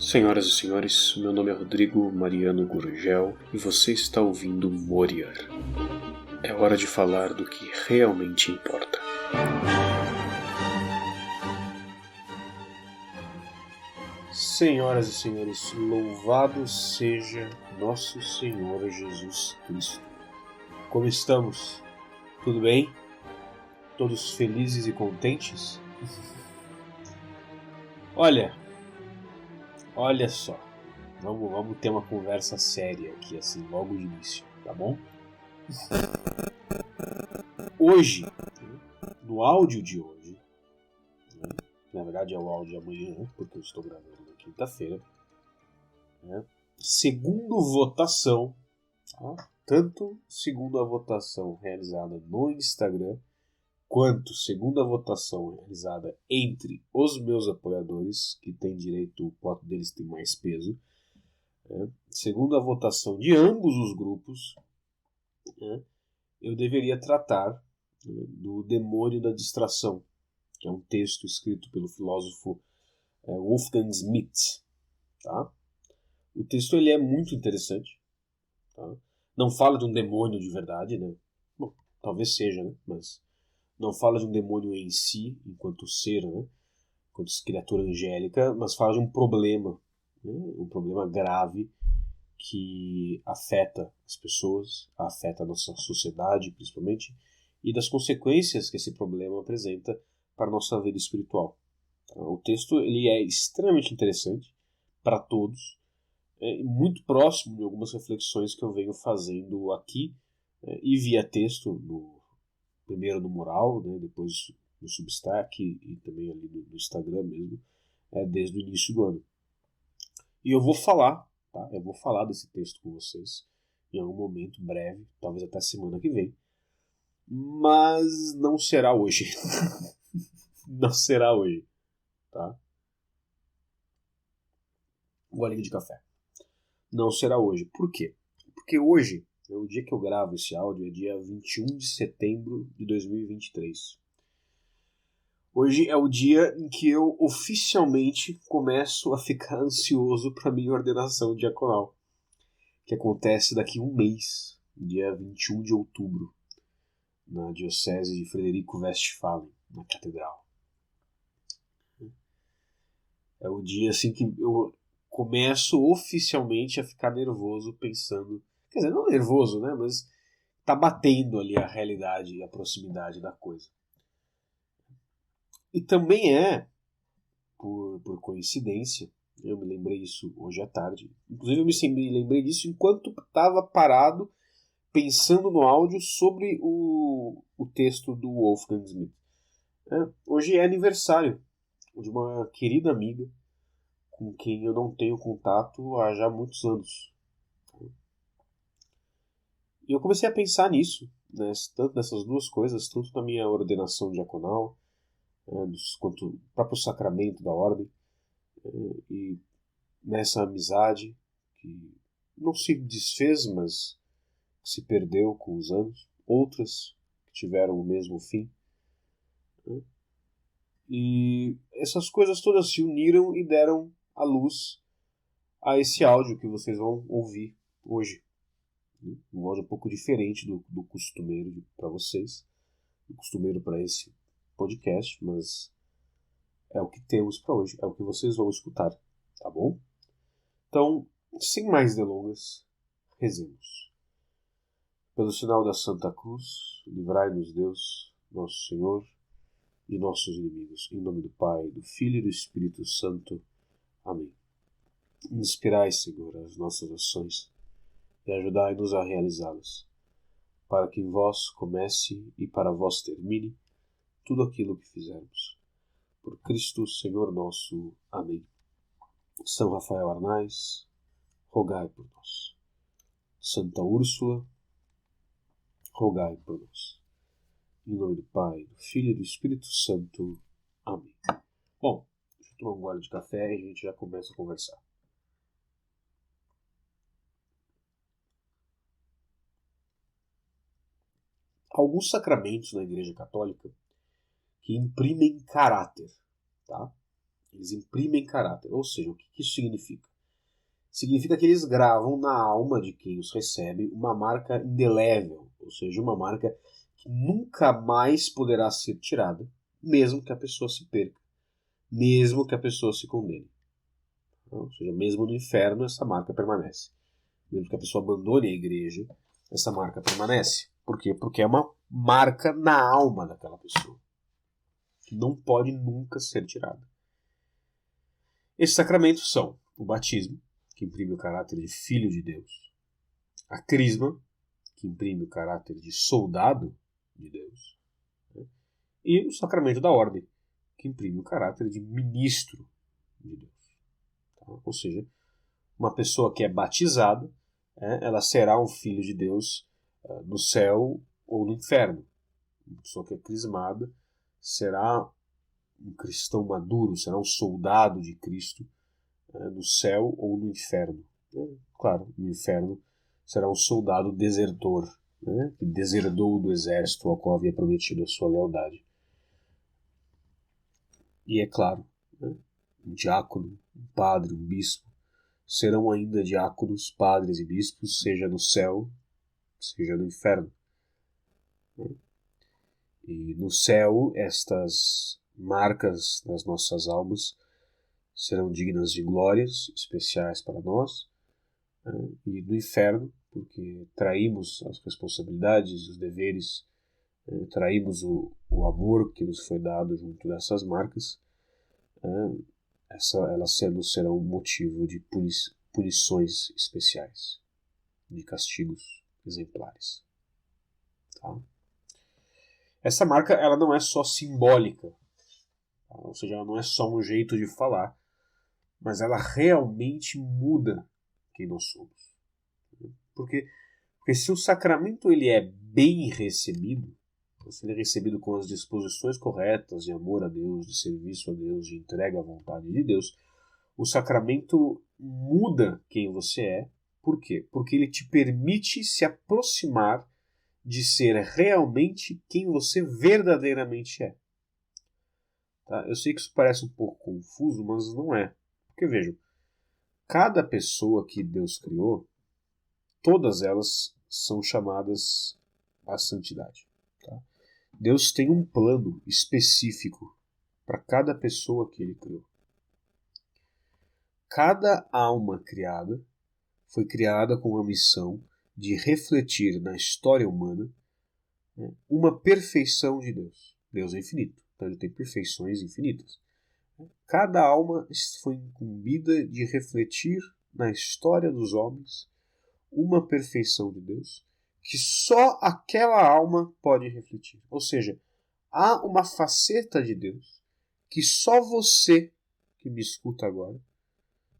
Senhoras e senhores, meu nome é Rodrigo Mariano Gurgel e você está ouvindo Moriar. É hora de falar do que realmente importa. Senhoras e senhores, louvado seja nosso Senhor Jesus Cristo. Como estamos? Tudo bem? Todos felizes e contentes? Olha só, vamos ter uma conversa séria aqui, assim, logo de início, tá bom? Hoje, no áudio de hoje, na verdade é o áudio de amanhã, porque eu estou gravando na quinta-feira, segundo votação, tanto segundo a votação realizada no Instagram, quanto segundo a votação realizada entre os meus apoiadores, que tem direito, o voto deles tem mais peso, segundo a votação de ambos os grupos, eu deveria tratar do demônio da distração, que é um texto escrito pelo filósofo Wolfgang Schmidt. Tá? O texto ele é muito interessante. Tá? Não fala de um demônio de verdade, né? Bom, talvez seja, né? Mas não fala de um demônio em si, enquanto ser, né? Enquanto criatura angélica, mas fala de um problema, né? Um problema grave que afeta as pessoas, afeta a nossa sociedade, principalmente, e das consequências que esse problema apresenta para a nossa vida espiritual. O texto ele é extremamente interessante para todos, muito próximo de algumas reflexões que eu venho fazendo aqui e via texto, primeiro no Mural, né, depois no Substack e também ali no Instagram mesmo, desde o início do ano. E eu vou falar, tá? Eu vou falar desse texto com vocês em algum momento breve, talvez até semana que vem, mas não será hoje. Não será hoje, tá? Golinho de café. Não será hoje. Por quê? Porque hoje, o dia que eu gravo esse áudio é dia 21 de setembro de 2023. Hoje é o dia em que eu oficialmente começo a ficar ansioso para minha ordenação diaconal, que acontece daqui a um mês, dia 21 de outubro, na Diocese de Frederico Westphalen, na Catedral. É o dia assim que eu começo oficialmente a ficar nervoso pensando... Quer dizer, não nervoso, né? Mas tá batendo ali a realidade e a proximidade da coisa. E também por coincidência, eu me lembrei isso hoje à tarde. Inclusive eu me lembrei disso enquanto estava parado pensando no áudio sobre o texto do Wolfgang Schmidt. Hoje é aniversário de uma querida amiga com quem eu não tenho contato há já muitos anos. E eu comecei a pensar nisso, né, tanto nessas duas coisas, tanto na minha ordenação diaconal, quanto o próprio sacramento da ordem, e nessa amizade que não se desfez, mas se perdeu com os anos, outras que tiveram o mesmo fim. E essas coisas todas se uniram e deram a luz a esse áudio que vocês vão ouvir hoje. Um áudio um pouco diferente do costumeiro para vocês, do costumeiro para esse podcast, mas é o que temos para hoje, é o que vocês vão escutar, tá bom? Então, sem mais delongas, rezemos. Pelo sinal da Santa Cruz, livrai-nos Deus, nosso Senhor, de nossos inimigos. Em nome do Pai, do Filho e do Espírito Santo. Amém. Inspirai, Senhor, as nossas ações e ajudai-nos a realizá-las, para que em vós comece e para vós termine tudo aquilo que fizermos. Por Cristo, Senhor nosso. Amém. São Rafael Arnaiz, rogai por nós. Santa Úrsula, rogai por nós. Em nome do Pai, do Filho e do Espírito Santo. Amém. Bom, deixa eu tomar um gole de café e a gente já começa a conversar. Alguns sacramentos na Igreja Católica que imprimem caráter, tá? Eles imprimem caráter. Ou seja, o que isso significa? Significa que eles gravam na alma de quem os recebe uma marca indelével, ou seja, uma marca que nunca mais poderá ser tirada, mesmo que a pessoa se perca, mesmo que a pessoa se condene. Ou seja, mesmo no inferno essa marca permanece. Mesmo que a pessoa abandone a igreja, essa marca permanece. Por quê? Porque é uma marca na alma daquela pessoa, que não pode nunca ser tirada. Esses sacramentos são o batismo, que imprime o caráter de filho de Deus, a crisma, que imprime o caráter de soldado de Deus, né? E o sacramento da ordem, que imprime o caráter de ministro de Deus. Tá? Ou seja, uma pessoa que é batizada, ela será um filho de Deus no céu ou no inferno. Uma pessoa que é crismada será um cristão maduro, será um soldado de Cristo no céu ou no inferno. Claro, no inferno será um soldado desertor, que deserdou do exército ao qual havia prometido a sua lealdade. E é claro, um diácono, um padre, um bispo, serão ainda diáconos, padres e bispos, seja no céu, seja no inferno. E no céu, estas marcas nas nossas almas serão dignas de glórias especiais para nós, e no inferno, porque traímos as responsabilidades, os deveres, traímos o amor que nos foi dado junto dessas marcas, elas serão motivo de punições especiais, de castigos exemplares. Tá? Essa marca ela não é só simbólica, tá? Ou seja, ela não é só um jeito de falar, mas ela realmente muda quem nós somos. Porque se o sacramento ele é bem recebido, se ele é recebido com as disposições corretas de amor a Deus, de serviço a Deus, de entrega à vontade de Deus, o sacramento muda quem você é. Por quê? Porque ele te permite se aproximar de ser realmente quem você verdadeiramente é. Tá? Eu sei que isso parece um pouco confuso, mas não é. Porque vejam, cada pessoa que Deus criou, todas elas são chamadas à santidade. Tá? Deus tem um plano específico para cada pessoa que Ele criou. Cada alma criada foi criada com a missão de refletir na história humana uma perfeição de Deus. Deus é infinito, então Ele tem perfeições infinitas. Cada alma foi incumbida de refletir na história dos homens uma perfeição de Deus que só aquela alma pode refletir. Ou seja, há uma faceta de Deus que só você que me escuta agora,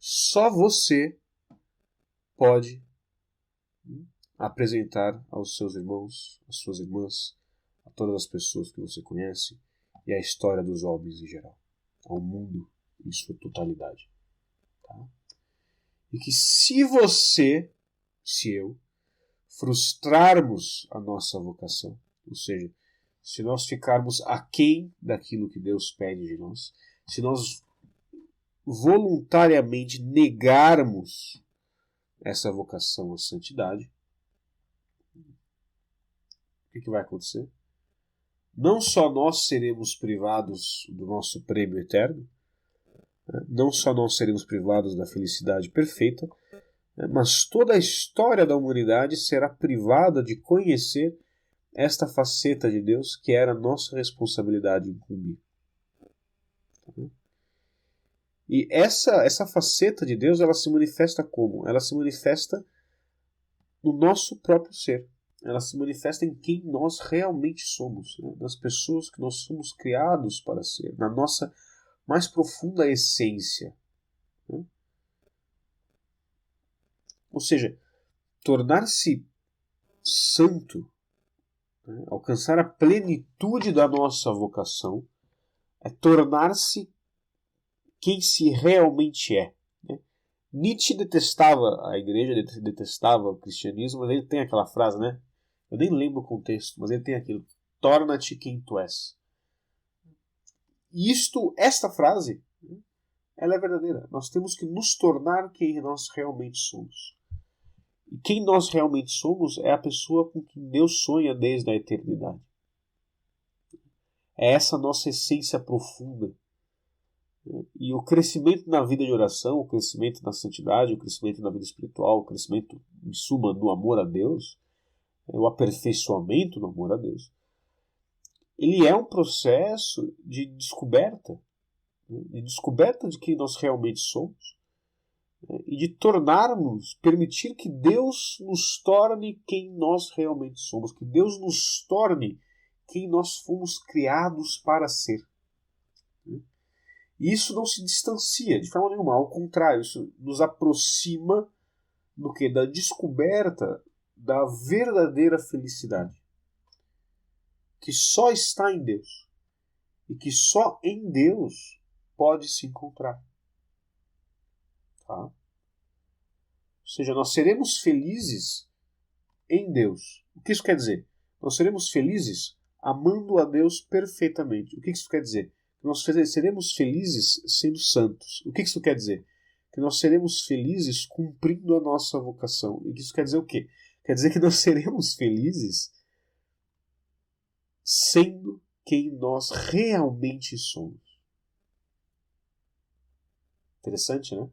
só você pode apresentar aos seus irmãos, às suas irmãs, a todas as pessoas que você conhece e à história dos homens em geral, ao mundo em sua totalidade. Tá? E que se eu, frustrarmos a nossa vocação, ou seja, se nós ficarmos aquém daquilo que Deus pede de nós, se nós voluntariamente negarmos essa vocação à santidade, o que vai acontecer? Não só nós seremos privados do nosso prêmio eterno, não só nós seremos privados da felicidade perfeita, mas toda a história da humanidade será privada de conhecer esta faceta de Deus que era nossa responsabilidade incumbir. E essa faceta de Deus, ela se manifesta como? Ela se manifesta no nosso próprio ser. Ela se manifesta em quem nós realmente somos, nas pessoas que nós somos criados para ser, na nossa mais profunda essência. Ou seja, tornar-se santo, alcançar a plenitude da nossa vocação, é tornar-se quem se realmente é. Nietzsche detestava a igreja, detestava o cristianismo, mas ele tem aquela frase, né? Eu nem lembro o contexto, mas ele tem aquilo: torna-te quem tu és. E esta frase ela é verdadeira. Nós temos que nos tornar quem nós realmente somos. E quem nós realmente somos é a pessoa com quem Deus sonha desde a eternidade. É essa nossa essência profunda. E o crescimento na vida de oração, o crescimento na santidade, o crescimento na vida espiritual, o crescimento, em suma, no amor a Deus, o aperfeiçoamento no amor a Deus, ele é um processo de descoberta de quem nós realmente somos, e de permitir que Deus nos torne quem nós realmente somos, que Deus nos torne quem nós fomos criados para ser. E isso não se distancia de forma nenhuma, ao contrário, isso nos aproxima do que? Da descoberta da verdadeira felicidade, que só está em Deus e que só em Deus pode se encontrar. Tá? Ou seja, nós seremos felizes em Deus. O que isso quer dizer? Nós seremos felizes amando a Deus perfeitamente. O que isso quer dizer? Nós seremos felizes sendo santos. O que isso quer dizer? Que nós seremos felizes cumprindo a nossa vocação. E isso quer dizer o quê? Quer dizer que nós seremos felizes sendo quem nós realmente somos. Interessante, né?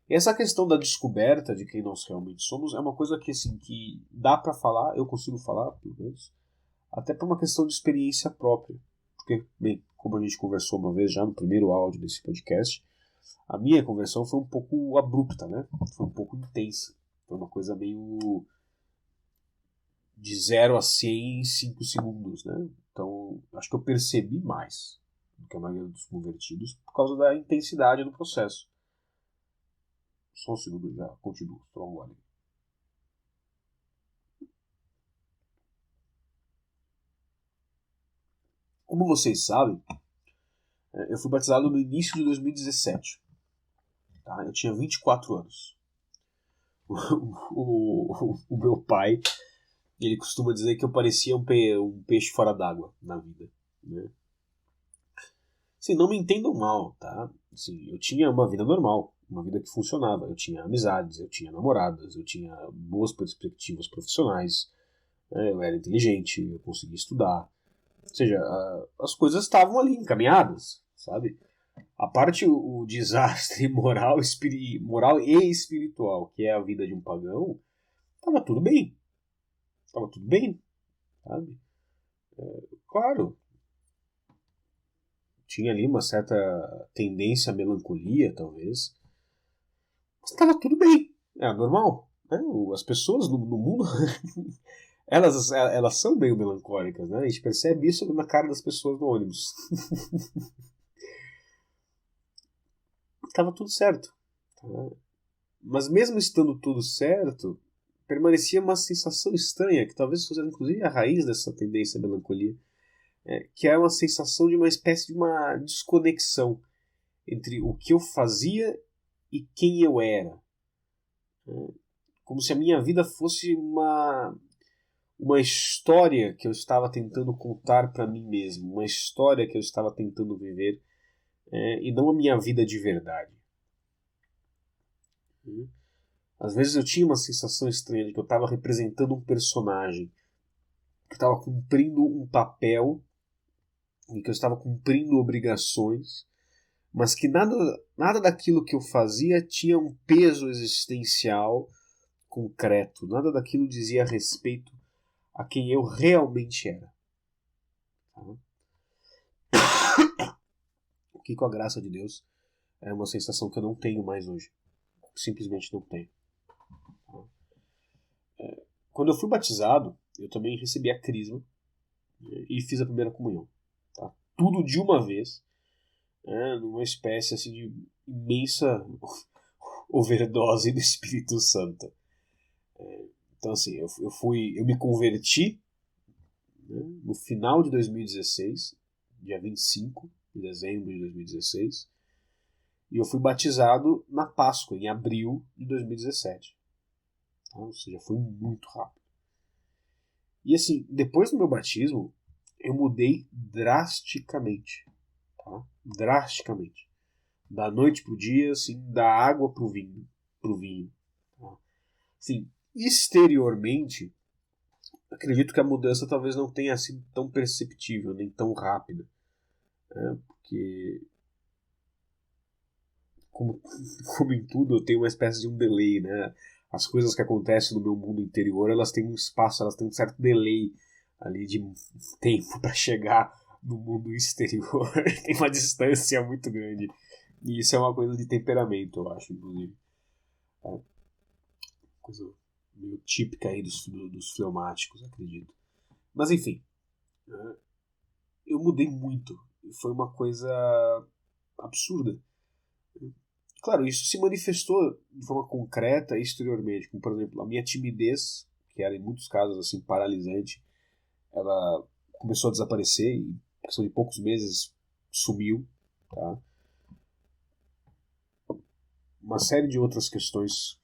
E essa questão da descoberta de quem nós realmente somos é uma coisa que, assim, que dá para falar, eu consigo falar, pelo menos, até por uma questão de experiência própria. Porque, bem, como a gente conversou uma vez já no primeiro áudio desse podcast, a minha conversão foi um pouco abrupta, né? Foi um pouco intensa. Foi uma coisa meio de 0 a 100 em 5 segundos, né? Então, acho que eu percebi mais do que a maioria dos convertidos por causa da intensidade do processo. Só um segundo, já continuo. Estou agora. Como vocês sabem, eu fui batizado no início de 2017. Tá? Eu tinha 24 anos. O meu pai, ele costuma dizer que eu parecia um peixe fora d'água na vida. Né? Assim, não me entendam mal, tá? Assim, eu tinha uma vida normal, uma vida que funcionava. Eu tinha amizades, eu tinha namoradas, eu tinha boas perspectivas profissionais, né? Eu era inteligente, eu conseguia estudar. Ou seja, as coisas estavam ali encaminhadas, sabe? A parte, o desastre moral e espiritual, que é a vida de um pagão, estava tudo bem. Estava tudo bem, sabe? Claro, tinha ali uma certa tendência à melancolia, talvez. Mas estava tudo bem. É normal. Né? As pessoas no mundo, elas são meio melancólicas, né? A gente percebe isso na cara das pessoas no ônibus. Estava tudo certo. Tá? Mas mesmo estando tudo certo, permanecia uma sensação estranha, que talvez fosse inclusive a raiz dessa tendência à melancolia, que é uma sensação de uma espécie de uma desconexão entre o que eu fazia e quem eu era. Como se a minha vida fosse uma história que eu estava tentando contar para mim mesmo, uma história que eu estava tentando viver, e não a minha vida de verdade. Às vezes eu tinha uma sensação estranha de que eu estava representando um personagem, que eu estava cumprindo um papel, em que eu estava cumprindo obrigações, mas que nada daquilo que eu fazia tinha um peso existencial concreto, nada daquilo dizia respeito a quem eu realmente era. Tá? O que, com a graça de Deus, é uma sensação que eu não tenho mais hoje. Simplesmente não tenho. Quando eu fui batizado, eu também recebi a crisma e fiz a primeira comunhão. Tá? Tudo de uma vez, numa espécie assim, de imensa overdose do Espírito Santo. Então, assim, eu me converti, né, no final de 2016, dia 25 de dezembro de 2016, e eu fui batizado na Páscoa, em abril de 2017. Tá? Ou seja, foi muito rápido. E assim, depois do meu batismo, eu mudei drasticamente. Tá? drasticamente. Da noite pro dia, assim, da água pro vinho. Tá? Assim, exteriormente, acredito que a mudança talvez não tenha sido tão perceptível, nem tão rápida. Né? Porque, como, como em tudo, eu tenho uma espécie de um delay, né? As coisas que acontecem no meu mundo interior, elas têm um espaço, elas têm um certo delay ali de tempo para chegar no mundo exterior. Tem uma distância muito grande. E isso é uma coisa de temperamento, eu acho, inclusive. É coisa meio típica aí dos fleumáticos, acredito. Mas enfim, né? Eu mudei muito. E foi uma coisa absurda. Claro, isso se manifestou de forma concreta exteriormente, como por exemplo a minha timidez, que era em muitos casos assim paralisante, ela começou a desaparecer e em questão de poucos meses sumiu, tá? Uma série de outras questões,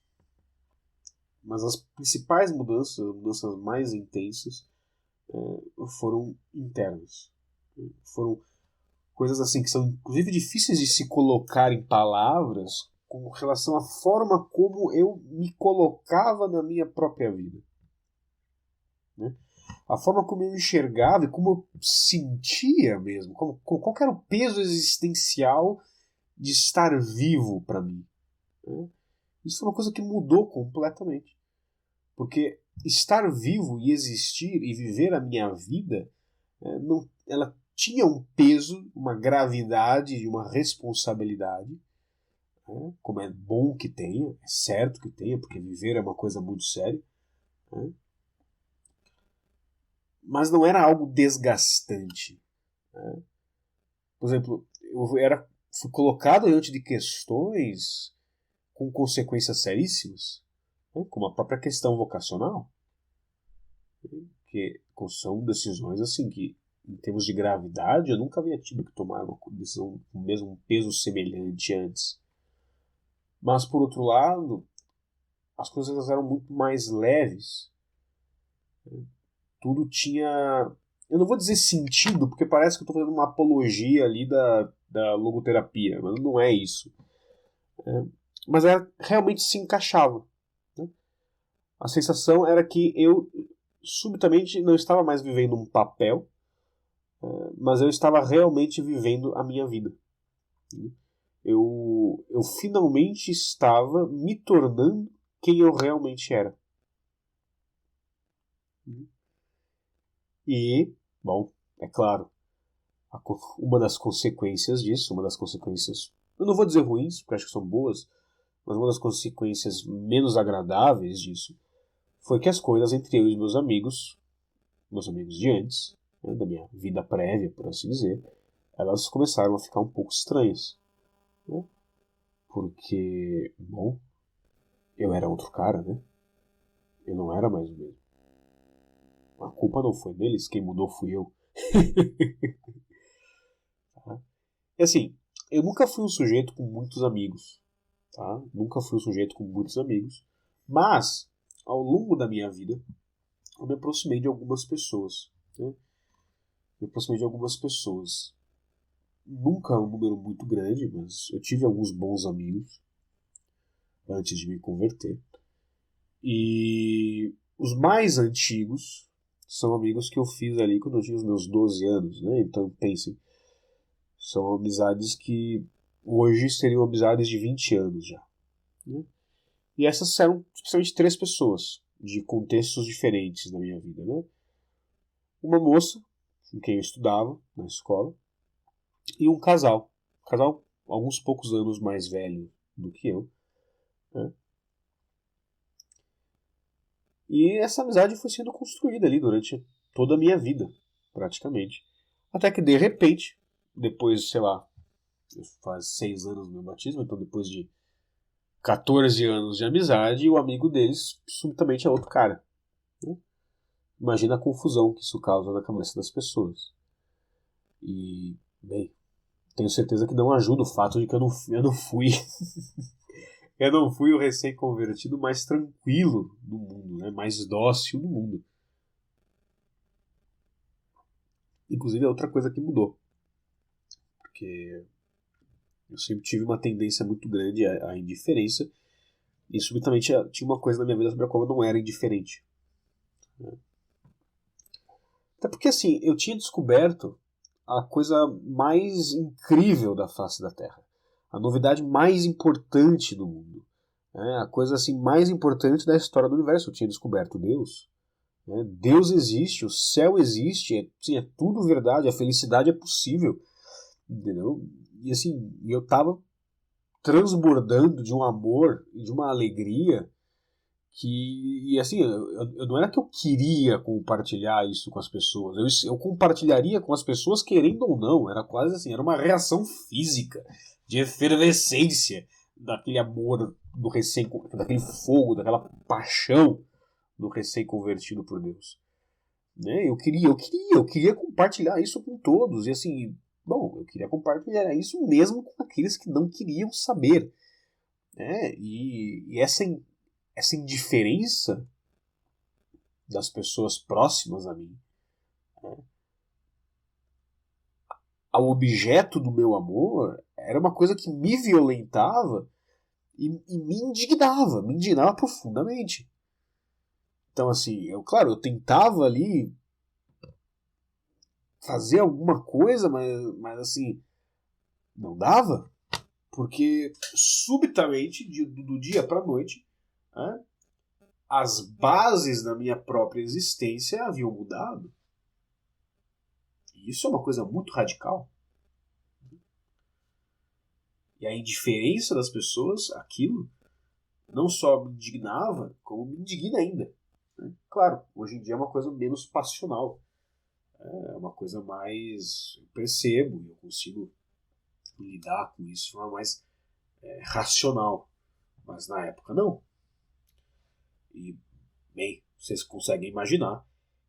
mas as principais mudanças, as mudanças mais intensas, foram internas. Foram coisas assim que são inclusive difíceis de se colocar em palavras com relação à forma como eu me colocava na minha própria vida. Né? A forma como eu enxergava e como eu sentia mesmo, qual era o peso existencial de estar vivo para mim. Né? Isso foi uma coisa que mudou completamente. Porque estar vivo e existir e viver a minha vida, ela tinha um peso, uma gravidade e uma responsabilidade, né? Como é bom que tenha, é certo que tenha, porque viver é uma coisa muito séria, né? Mas não era algo desgastante. Né? Por exemplo, fui colocado diante de questões com consequências seríssimas, né? Como a própria questão vocacional, que são decisões assim que, em termos de gravidade, eu nunca havia tido que tomar uma decisão com o mesmo peso semelhante antes. Mas, por outro lado, as coisas eram muito mais leves. Tudo tinha. Eu não vou dizer sentido, porque parece que eu estou fazendo uma apologia ali da logoterapia, mas não é isso. Mas realmente se encaixava. Né? A sensação era que eu subitamente não estava mais vivendo um papel, mas eu estava realmente vivendo a minha vida. Eu finalmente estava me tornando quem eu realmente era. E, bom, é claro, uma das consequências disso, uma das consequências, eu não vou dizer ruins, porque acho que são boas, mas uma das consequências menos agradáveis disso, foi que as coisas entre eu e meus amigos de antes, né, da minha vida prévia, por assim dizer, elas começaram a ficar um pouco estranhas. Né? Porque, bom, eu era outro cara, né? Eu não era mais o mesmo. A culpa não foi deles, quem mudou fui eu. Tá? E assim, eu nunca fui um sujeito com muitos amigos. Tá? Nunca fui um sujeito com muitos amigos. Mas, ao longo da minha vida, eu me aproximei de algumas pessoas. Né? Me aproximei de algumas pessoas. Nunca um número muito grande, mas eu tive alguns bons amigos antes de me converter. E os mais antigos são amigos que eu fiz ali quando eu tinha os meus 12 anos, né? Então pensem, são amizades que hoje seriam amizades de 20 anos já. Né? E essas eram especialmente três pessoas de contextos diferentes na minha vida, né? Uma moça com quem eu estudava na escola e um casal alguns poucos anos mais velho do que eu, né? E essa amizade foi sendo construída ali durante toda a minha vida, praticamente. Até que, de repente, depois, sei lá, faz 6 anos do meu batismo, então depois de 14 anos de amizade, o amigo deles subitamente é outro cara. Né? Imagina a confusão que isso causa na cabeça das pessoas. E, bem, tenho certeza que não ajuda o fato de que eu não fui eu não fui o recém-convertido mais tranquilo do mundo, né? Mais dócil do mundo. Inclusive é outra coisa que mudou. Porque porque eu sempre tive uma tendência muito grande à indiferença, e subitamente tinha uma coisa na minha vida sobre a qual eu não era indiferente. Né? Até porque, assim, eu tinha descoberto a coisa mais incrível da face da Terra. A novidade mais importante do mundo. Né? A coisa assim, mais importante da história do universo. Eu tinha descoberto Deus. Né? Deus existe, o céu existe, sim, é tudo verdade, a felicidade é possível. Entendeu? E assim, eu estava transbordando de um amor e de uma alegria que, e assim, eu não era que eu queria compartilhar isso com as pessoas, eu compartilharia com as pessoas querendo ou não, era quase assim, era uma reação física, de efervescência, daquele amor do daquele fogo, daquela paixão do recém-convertido por Deus. Né? Eu queria compartilhar isso com todos, e assim, bom, eu queria compartilhar isso mesmo com aqueles que não queriam saber. Né? E essa indiferença das pessoas próximas a mim, né, ao objeto do meu amor, era uma coisa que me violentava e me indignava profundamente. Então, assim, claro, eu tentava ali fazer alguma coisa, mas assim, não dava, porque subitamente, do dia para a noite, né, as bases da minha própria existência haviam mudado. E isso é uma coisa muito radical. E a indiferença das pessoas, aquilo, não só me indignava, como me indigna ainda. Né? Claro, hoje em dia é uma coisa menos passional. É uma coisa mais. Eu percebo e eu consigo lidar com isso de forma mais racional. Mas na época não. E, bem, vocês conseguem imaginar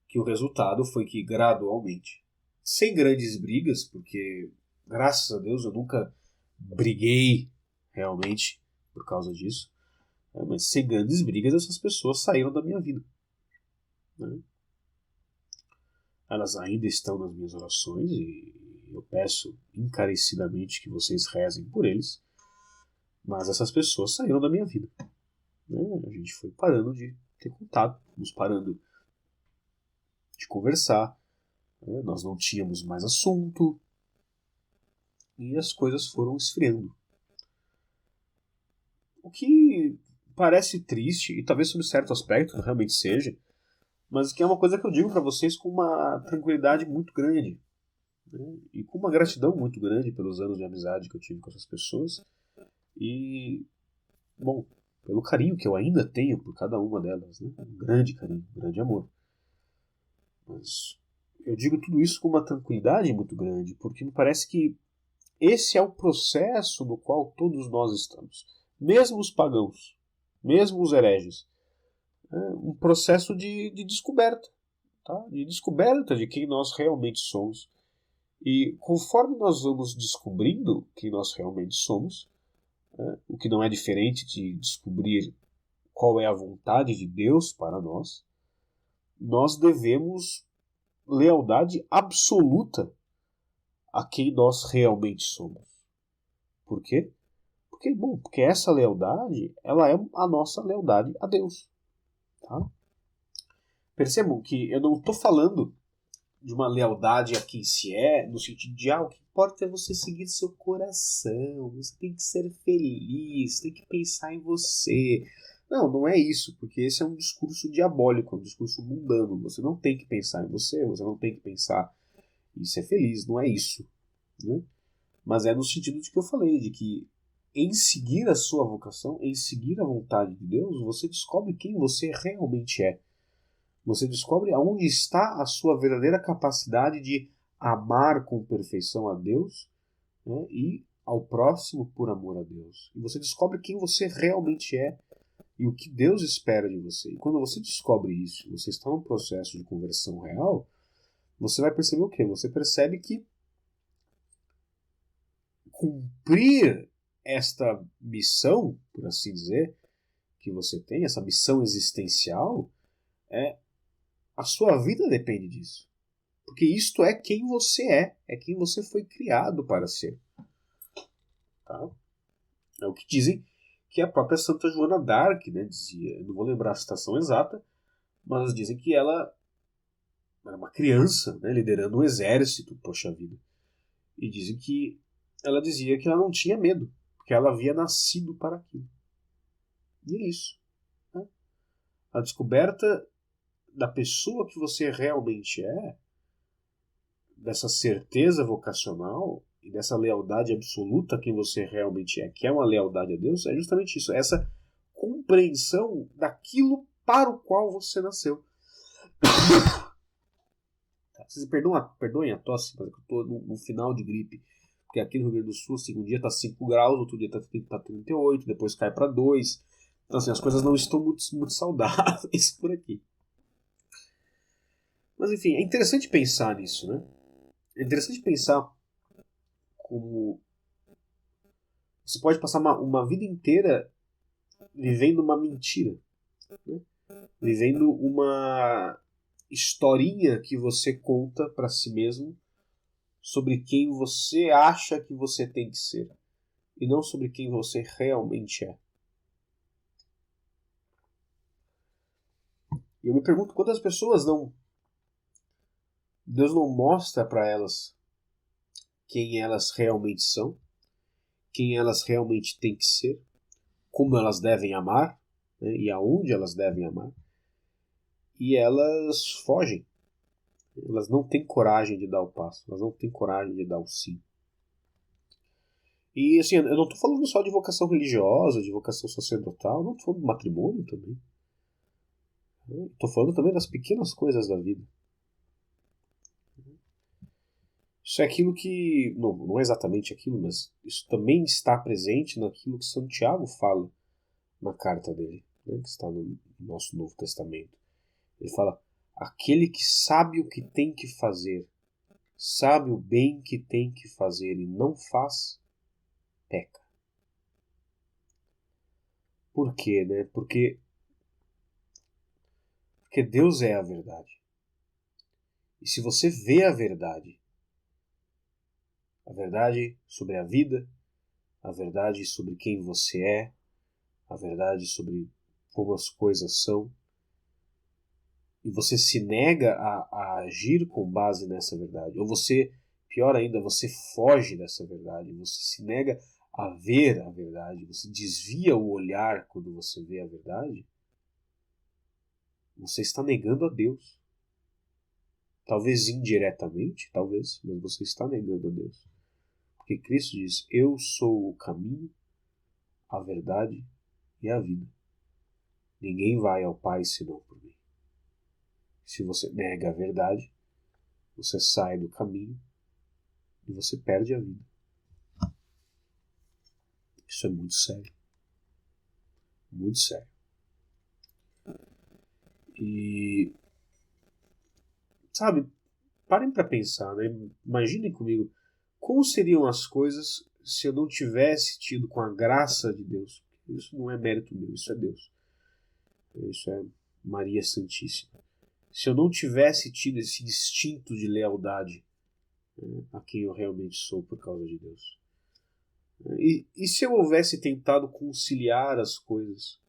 que o resultado foi que gradualmente, sem grandes brigas, porque graças a Deus eu nunca briguei realmente por causa disso, né? Mas sem grandes brigas essas pessoas saíram da minha vida. Né? Elas ainda estão nas minhas orações e eu peço encarecidamente que vocês rezem por eles, mas essas pessoas saíram da minha vida. Né? A gente foi parando de ter contato, fomos parando de conversar, né? Nós não tínhamos mais assunto e as coisas foram esfriando. O que parece triste, e talvez sob certo aspecto realmente seja, mas que é uma coisa que eu digo para vocês com uma tranquilidade muito grande, né? E com uma gratidão muito grande pelos anos de amizade que eu tive com essas pessoas e, bom, pelo carinho que eu ainda tenho por cada uma delas, né? Um grande carinho, um grande amor. Mas eu digo tudo isso com uma tranquilidade muito grande, porque me parece que esse é o processo no qual todos nós estamos. Mesmo os pagãos, mesmo os hereges. É um processo de descoberta. Tá? De descoberta de quem nós realmente somos. E conforme nós vamos descobrindo quem nós realmente somos, o que não é diferente de descobrir qual é a vontade de Deus para nós, nós devemos lealdade absoluta a quem nós realmente somos. Por quê? Porque essa lealdade, ela é a nossa lealdade a Deus. Tá? Percebam que eu não estou falando de uma lealdade a quem se é, no sentido de, o que importa é você seguir seu coração, você tem que ser feliz, tem que pensar em você. Não, não é isso, porque esse é um discurso diabólico, um discurso mundano. Você não tem que pensar em você, você não tem que pensar em ser feliz, não é isso. Né? Mas é no sentido de que eu falei, de que em seguir a sua vocação, em seguir a vontade de Deus, você descobre quem você realmente é. Você descobre aonde está a sua verdadeira capacidade de amar com perfeição a Deus, né, e ao próximo por amor a Deus. E você descobre quem você realmente é e o que Deus espera de você. E quando você descobre isso, você está num processo de conversão real, você vai perceber o quê? Você percebe que cumprir esta missão, por assim dizer, que você tem, essa missão existencial, a sua vida depende disso. Porque isto é quem você é quem você foi criado para ser. Tá? É o que dizem que a própria Santa Joana d'Arc, né, dizia, eu não vou lembrar a citação exata, mas dizem que ela era uma criança, né, liderando um exército, poxa vida. E dizem que ela dizia que ela não tinha medo, porque ela havia nascido para aquilo. E é isso. Né? A descoberta da pessoa que você realmente é, dessa certeza vocacional e dessa lealdade absoluta a quem você realmente é, que é uma lealdade a Deus, é justamente isso, essa compreensão daquilo para o qual você nasceu. Vocês perdoem a tosse, mas eu estou no final de gripe. Porque aqui no Rio Grande do Sul, assim, um dia está 5 graus, outro dia está 38, depois cai para 2. Então, assim, as coisas não estão muito saudáveis por aqui. Mas, enfim, é interessante pensar nisso, né? É interessante pensar como você pode passar uma vida inteira vivendo uma mentira, né? Vivendo uma historinha que você conta para si mesmo sobre quem você acha que você tem que ser e não sobre quem você realmente é. E eu me pergunto quantas pessoas Deus não mostra para elas quem elas realmente são, quem elas realmente têm que ser, como elas devem amar, né, e aonde elas devem amar, e elas fogem. Elas não têm coragem de dar o passo, elas não têm coragem de dar o sim. E assim, eu não estou falando só de vocação religiosa, de vocação sacerdotal, não estou falando de matrimônio também. Estou falando também das pequenas coisas da vida. Isso é aquilo que, não é exatamente aquilo, mas isso também está presente naquilo que Santiago fala na carta dele, né, que está no nosso Novo Testamento. Ele fala, aquele que sabe o que tem que fazer, sabe o bem que tem que fazer e não faz, peca. Por quê, né? Porque Deus é a verdade. E se você vê a verdade sobre a vida, a verdade sobre quem você é, a verdade sobre como as coisas são, e você se nega a agir com base nessa verdade, ou você, pior ainda, você foge dessa verdade, você se nega a ver a verdade, você desvia o olhar quando você vê a verdade, você está negando a Deus. Talvez indiretamente, talvez, mas você está negando a Deus. Porque Cristo diz, eu sou o caminho, a verdade e a vida. Ninguém vai ao Pai senão por mim. Se você nega a verdade, você sai do caminho e você perde a vida. Isso é muito sério. Muito sério. E, sabe, parem para pensar, né? Imaginem comigo, como seriam as coisas se eu não tivesse tido com a graça de Deus? Isso não é mérito meu, isso é Deus. Isso é Maria Santíssima. Se eu não tivesse tido esse instinto de lealdade, né, a quem eu realmente sou por causa de Deus. E se eu houvesse tentado conciliar as coisas?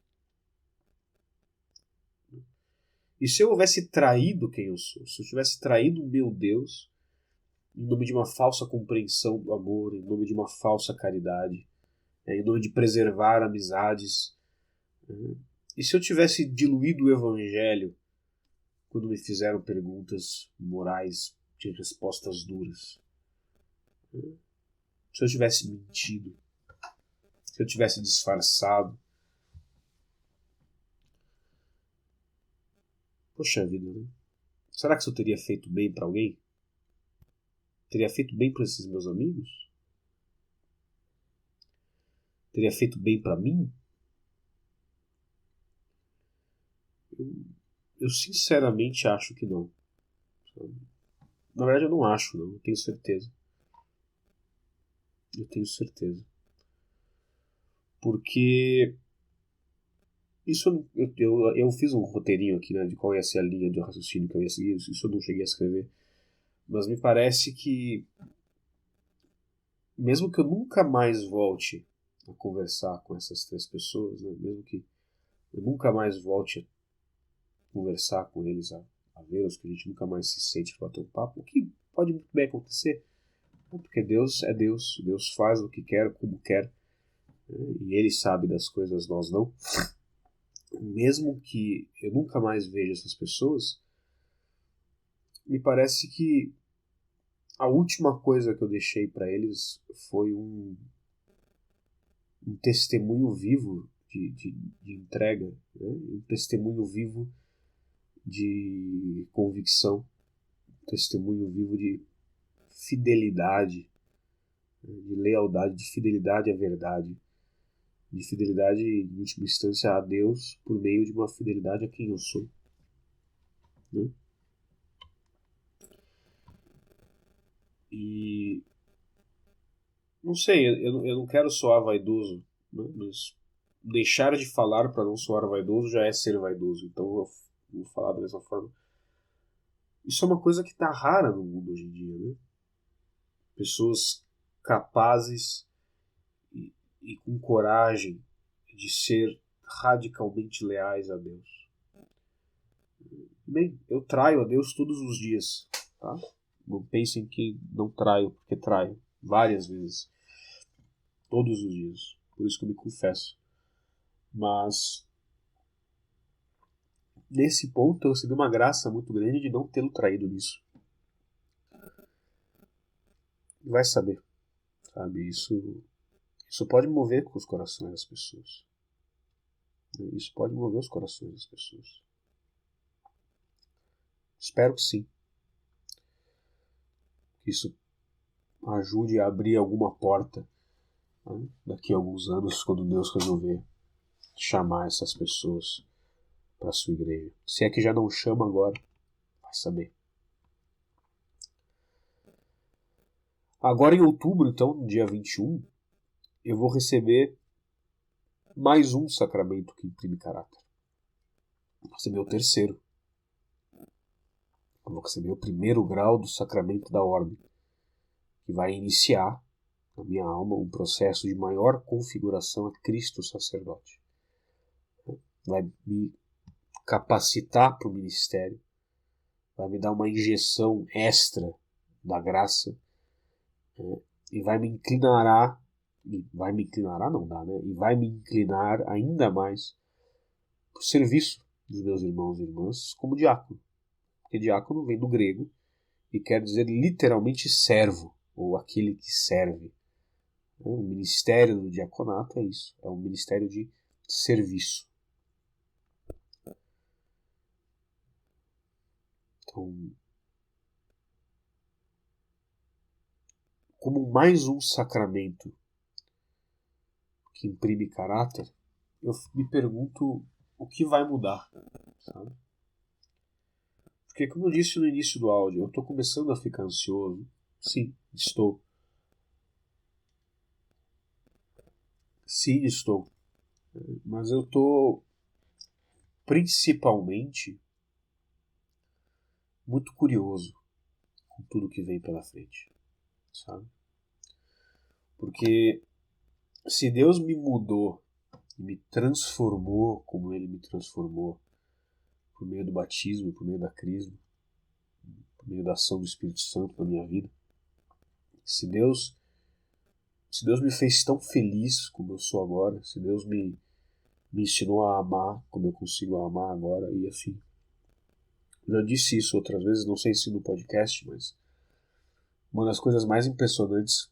E se eu houvesse traído quem eu sou? Se eu tivesse traído o meu Deus em nome de uma falsa compreensão do amor, em nome de uma falsa caridade, em nome de preservar amizades? E se eu tivesse diluído o Evangelho quando me fizeram perguntas morais de respostas duras? Se eu tivesse mentido? Se eu tivesse disfarçado? Poxa vida, né? Será que isso eu teria feito bem para alguém? Teria feito bem para esses meus amigos? Teria feito bem para mim? Eu sinceramente acho que não. Na verdade eu não acho, não. Eu tenho certeza. Eu tenho certeza. Porque isso eu fiz um roteirinho aqui, né, de qual ia ser a linha de raciocínio que eu ia seguir. Isso eu não cheguei a escrever. Mas me parece que, mesmo que eu nunca mais volte a conversar com essas 3 pessoas, né? Mesmo que eu nunca mais volte a conversar com eles, a vê-los, que a gente nunca mais se sente para bater um papo, o que pode muito bem acontecer, né? Porque Deus é Deus, Deus faz o que quer, como quer, né? E Ele sabe das coisas, nós não. Mesmo que eu nunca mais veja essas pessoas, me parece que a última coisa que eu deixei para eles foi um testemunho vivo de entrega, né? Um testemunho vivo de convicção, um testemunho vivo de fidelidade, né? De lealdade, de fidelidade à verdade, de fidelidade, em última instância, a Deus por meio de uma fidelidade a quem eu sou, né? E não sei, eu não quero soar vaidoso, né? Mas deixar de falar para não soar vaidoso já é ser vaidoso. Então eu vou falar da mesma forma. Isso é uma coisa que está rara no mundo hoje em dia, né? Pessoas capazes e com coragem de ser radicalmente leais a Deus. Bem, eu traio a Deus todos os dias, tá? Não pensem que não traio, porque traio várias vezes, todos os dias. Por isso que eu me confesso. Mas nesse ponto eu recebi uma graça muito grande de não tê-lo traído nisso. Vai saber, sabe? Isso pode mover com os corações das pessoas. Isso pode mover os corações das pessoas. Espero que sim. Que isso ajude a abrir alguma porta, né? Daqui a alguns anos, quando Deus resolver chamar essas pessoas para a sua igreja. Se é que já não chama agora, vai saber. Agora em outubro, então, no dia 21, eu vou receber mais um sacramento que imprime caráter. Vou receber o terceiro. Eu vou receber o primeiro grau do sacramento da ordem, que vai iniciar na minha alma um processo de maior configuração a Cristo sacerdote. Vai me capacitar para o ministério, vai me dar uma injeção extra da graça, né? E vai me inclinar não dá, né? E vai me inclinar ainda mais para o serviço dos meus irmãos e irmãs como diácono. Porque diácono vem do grego e quer dizer literalmente servo, ou aquele que serve. O ministério do diaconato é isso, é um ministério de serviço. Então, como mais um sacramento que imprime caráter, eu me pergunto o que vai mudar, sabe? Porque, como eu disse no início do áudio, eu estou começando a ficar ansioso. Sim, estou. Sim, estou. Mas eu estou principalmente muito curioso com tudo que vem pela frente, sabe? Porque se Deus me mudou e me transformou como Ele me transformou por meio do batismo, por meio da crisma, por meio da ação do Espírito Santo na minha vida, se Deus me fez tão feliz como eu sou agora, se Deus me ensinou a amar como eu consigo amar agora, e assim, já disse isso outras vezes, não sei se no podcast, mas uma das coisas mais impressionantes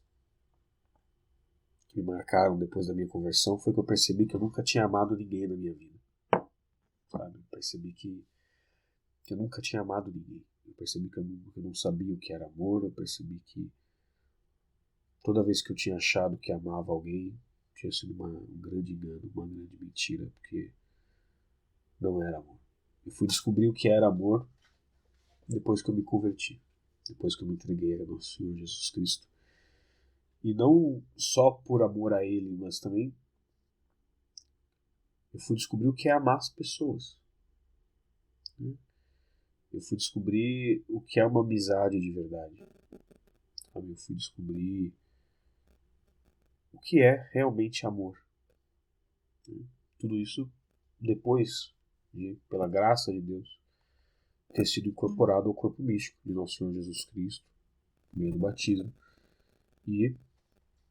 que me marcaram depois da minha conversão foi que eu percebi que eu nunca tinha amado ninguém na minha vida, sabe? Eu percebi que eu nunca tinha amado ninguém. Eu percebi que eu não sabia o que era amor, eu percebi que toda vez que eu tinha achado que amava alguém, tinha sido um grande engano, uma grande mentira, porque não era amor. Eu fui descobrir o que era amor depois que eu me converti, depois que eu me entreguei ao nosso Senhor Jesus Cristo. E não só por amor a Ele, mas também eu fui descobrir o que é amar as pessoas, né? Eu fui descobrir o que é uma amizade de verdade. Sabe? Eu fui descobrir o que é realmente amor. Tudo isso depois de, pela graça de Deus, ter sido incorporado ao corpo místico de nosso Senhor Jesus Cristo, por meio do batismo, e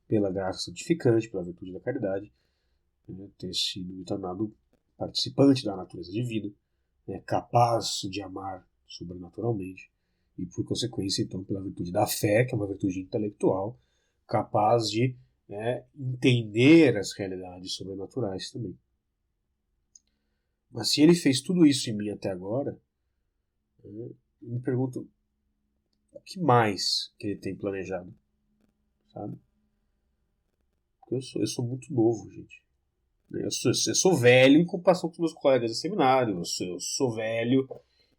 pela graça santificante, pela virtude da caridade, ter sido me tornado participante da natureza divina, capaz de amar sobrenaturalmente, e por consequência, então, pela virtude da fé, que é uma virtude intelectual, capaz de entender as realidades sobrenaturais também. Mas se ele fez tudo isso em mim até agora, eu me pergunto o que mais que ele tem planejado, sabe? Porque eu sou muito novo, gente. Eu sou velho em comparação com os meus colegas de seminário, eu sou velho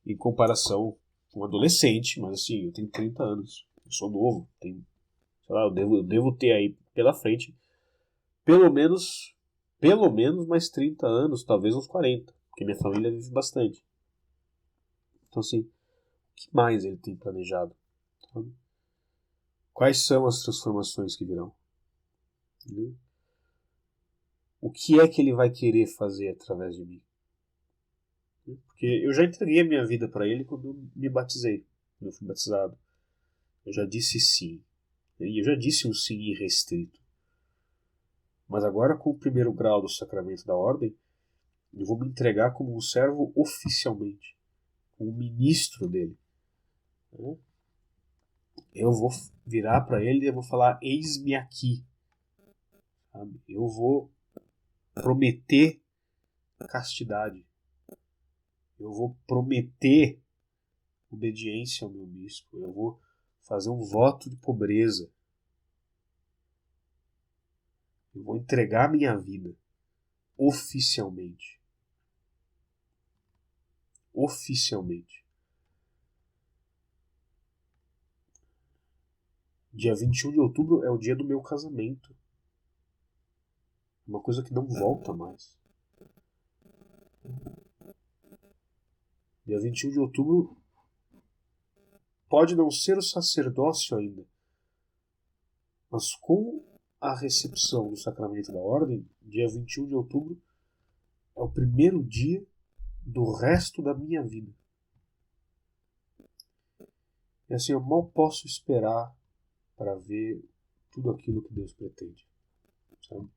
em comparação com um adolescente, mas assim, eu tenho 30 anos, eu sou novo, tenho, sei lá, eu devo ter aí pela frente pelo menos mais 30 anos, talvez uns 40, porque minha família vive bastante. Então assim, o que mais ele tem planejado? Sabe? Quais são as transformações que virão? O que é que ele vai querer fazer através de mim? Porque eu já entreguei a minha vida para ele quando eu me batizei, quando eu fui batizado. Eu já disse sim. E eu já disse um sim irrestrito. Mas agora, com o primeiro grau do sacramento da ordem, eu vou me entregar como um servo oficialmente, como um ministro dele. Eu vou virar para ele e eu vou falar: eis-me aqui. Sabe? Eu vou prometer castidade. Eu vou prometer obediência ao meu bispo. Eu vou fazer um voto de pobreza. Eu vou entregar minha vida oficialmente. Oficialmente. Dia 21 de outubro é o dia do meu casamento. Uma coisa que não volta mais. Dia 21 de outubro pode não ser o sacerdócio ainda, mas com a recepção do sacramento da ordem, dia 21 de outubro é o primeiro dia do resto da minha vida. E assim, eu mal posso esperar para ver tudo aquilo que Deus pretende. Sabe?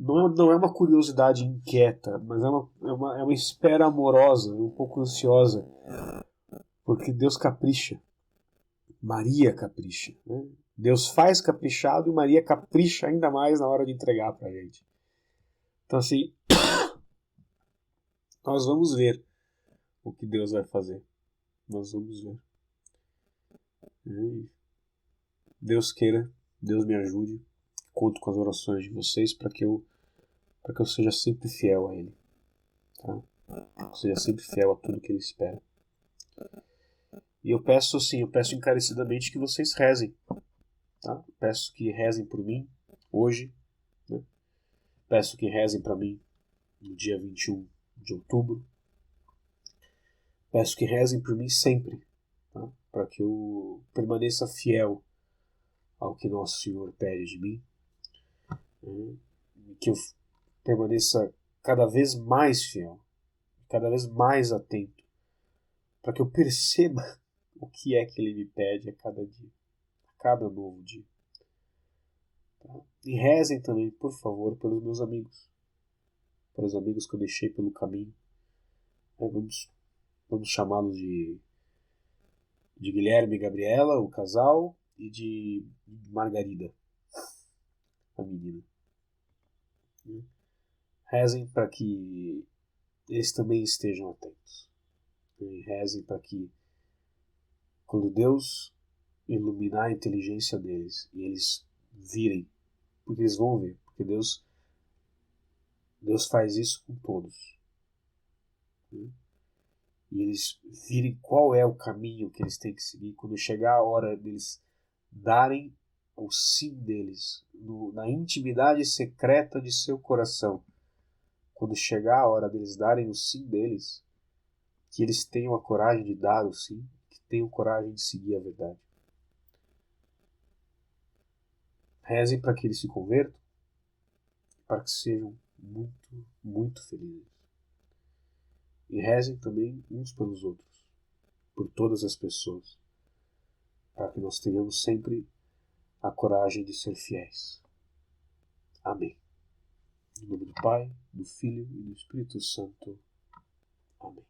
Não é uma curiosidade inquieta, mas é uma espera amorosa, um pouco ansiosa, porque Deus capricha. Maria capricha. Né? Deus faz caprichado e Maria capricha ainda mais na hora de entregar para a gente. Então, assim, nós vamos ver o que Deus vai fazer. Nós vamos ver. E Deus queira, Deus me ajude. Conto com as orações de vocês para que eu seja sempre fiel a Ele. Tá? Eu seja sempre fiel a tudo que Ele espera. E eu peço encarecidamente que vocês rezem. Tá? Peço que rezem por mim hoje. Né? Peço que rezem para mim no dia 21 de outubro. Peço que rezem por mim sempre. Tá? Para que eu permaneça fiel ao que Nosso Senhor pede de mim. Que eu permaneça cada vez mais fiel. Cada vez mais atento. Para que eu perceba o que é que Ele me pede a cada dia. A cada novo dia. Tá? E rezem também, por favor, pelos meus amigos. Pelos amigos que eu deixei pelo caminho. Vamos chamá-los de Guilherme e Gabriela, o casal, e de Margarida, a menina. Rezem para que eles também estejam atentos. E rezem para que, quando Deus iluminar a inteligência deles e eles virem, porque eles vão ver, porque Deus faz isso com todos. E eles virem qual é o caminho que eles têm que seguir quando chegar a hora deles darem o sim deles na intimidade secreta de seu coração. Quando chegar a hora deles darem o sim deles, que eles tenham a coragem de dar o sim, que tenham coragem de seguir a verdade. Rezem para que eles se convertam, para que sejam muito, muito felizes. E rezem também uns pelos outros, por todas as pessoas, para que nós tenhamos sempre a coragem de ser fiéis. Amém. Em nome do Pai, do Filho e do Espírito Santo. Amém.